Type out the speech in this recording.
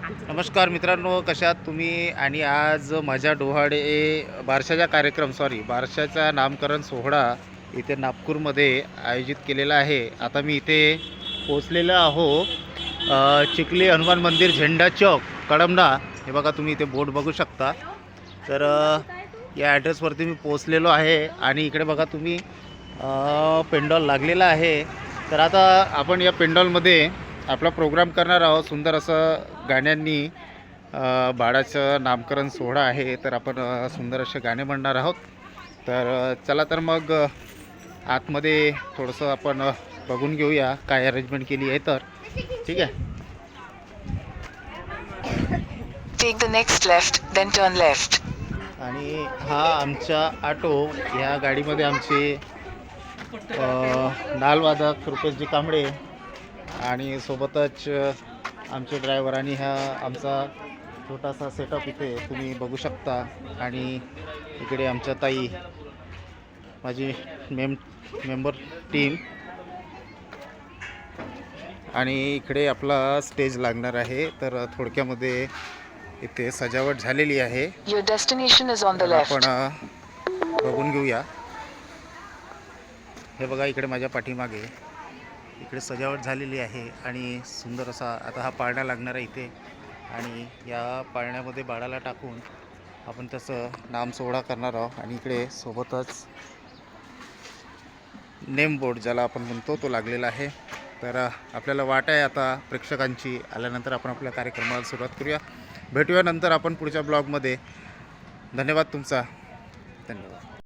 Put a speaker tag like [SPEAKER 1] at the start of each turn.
[SPEAKER 1] नमस्कार मित्रांनो, कशा आहात तुम्ही? आणि आज माझ्या डोहाळे बारशाचा कार्यक्रम बारशाचा नामकरण सोहळा इथे नागपूरमध्ये आयोजित केलेला आहे. आता मी इथे पोचलेलो आहो. चिखली हनुमान मंदिर, झेंडा चौक, कळमना. हे बघा, तुम्ही इथे बोर्ड बघू शकता. तर या ॲड्रेसवरती मी पोचलेलो आहे आणि इकडे बघा तुम्ही पेंडॉल लागलेला आहे. तर आता आपण या पेंडॉलमध्ये आपला प्रोग्राम करणार आहोत. सुंदर असं गाण्यांनी बाळाचं नामकरण सोहळा आहे, तर आपण सुंदर असे गाणे म्हणणार आहोत. तर चला, तर मग आतमध्ये थोडंसं आपण बघून घेऊया काय अरेंजमेंट केली आहे. तर ठीक आहे.
[SPEAKER 2] Take the next left, then turn left.
[SPEAKER 1] आणि हा आमचा ऑटो. ह्या गाडीमध्ये आमचे नालवादक रुपेशजी कांबळे आणि सोबतच आमचे ड्रायव्हर, आणि हा आमचा छोटासा सेटअप इथे तुम्ही बघू शकता. आणि इकडे आमच्या ताई, माझी मेंबर टीम, आणि इकडे आपला स्टेज लागणार आहे. तर थोडक्यामध्ये इथे सजावट झालेली आहे.
[SPEAKER 2] Your destination is on the
[SPEAKER 1] आपण
[SPEAKER 2] लेफ्ट.
[SPEAKER 1] बघून घेऊया. हे बघा, इकडे माझ्या पाठीमागे इकडे सजावट झालेली आहे आणि सुंदर असा आता हा पाळणा लागणार आहे इथे. आणि या पाळण्यामध्ये बाळाला टाकून आपण त्याचं नाम सोहळा करणार आहोत. आणि इकडे सोबतच नेम बोर्ड ज्याला आपण म्हणतो तो लागलेला आहे. तर आपल्याला वाट आहे आता प्रेक्षकांची. आल्यानंतर आपण आपल्या कार्यक्रमाला सुरुवात करूया. भेटूया नंतर आपण पुढच्या ब्लॉगमध्ये. धन्यवाद तुमचा. धन्यवाद.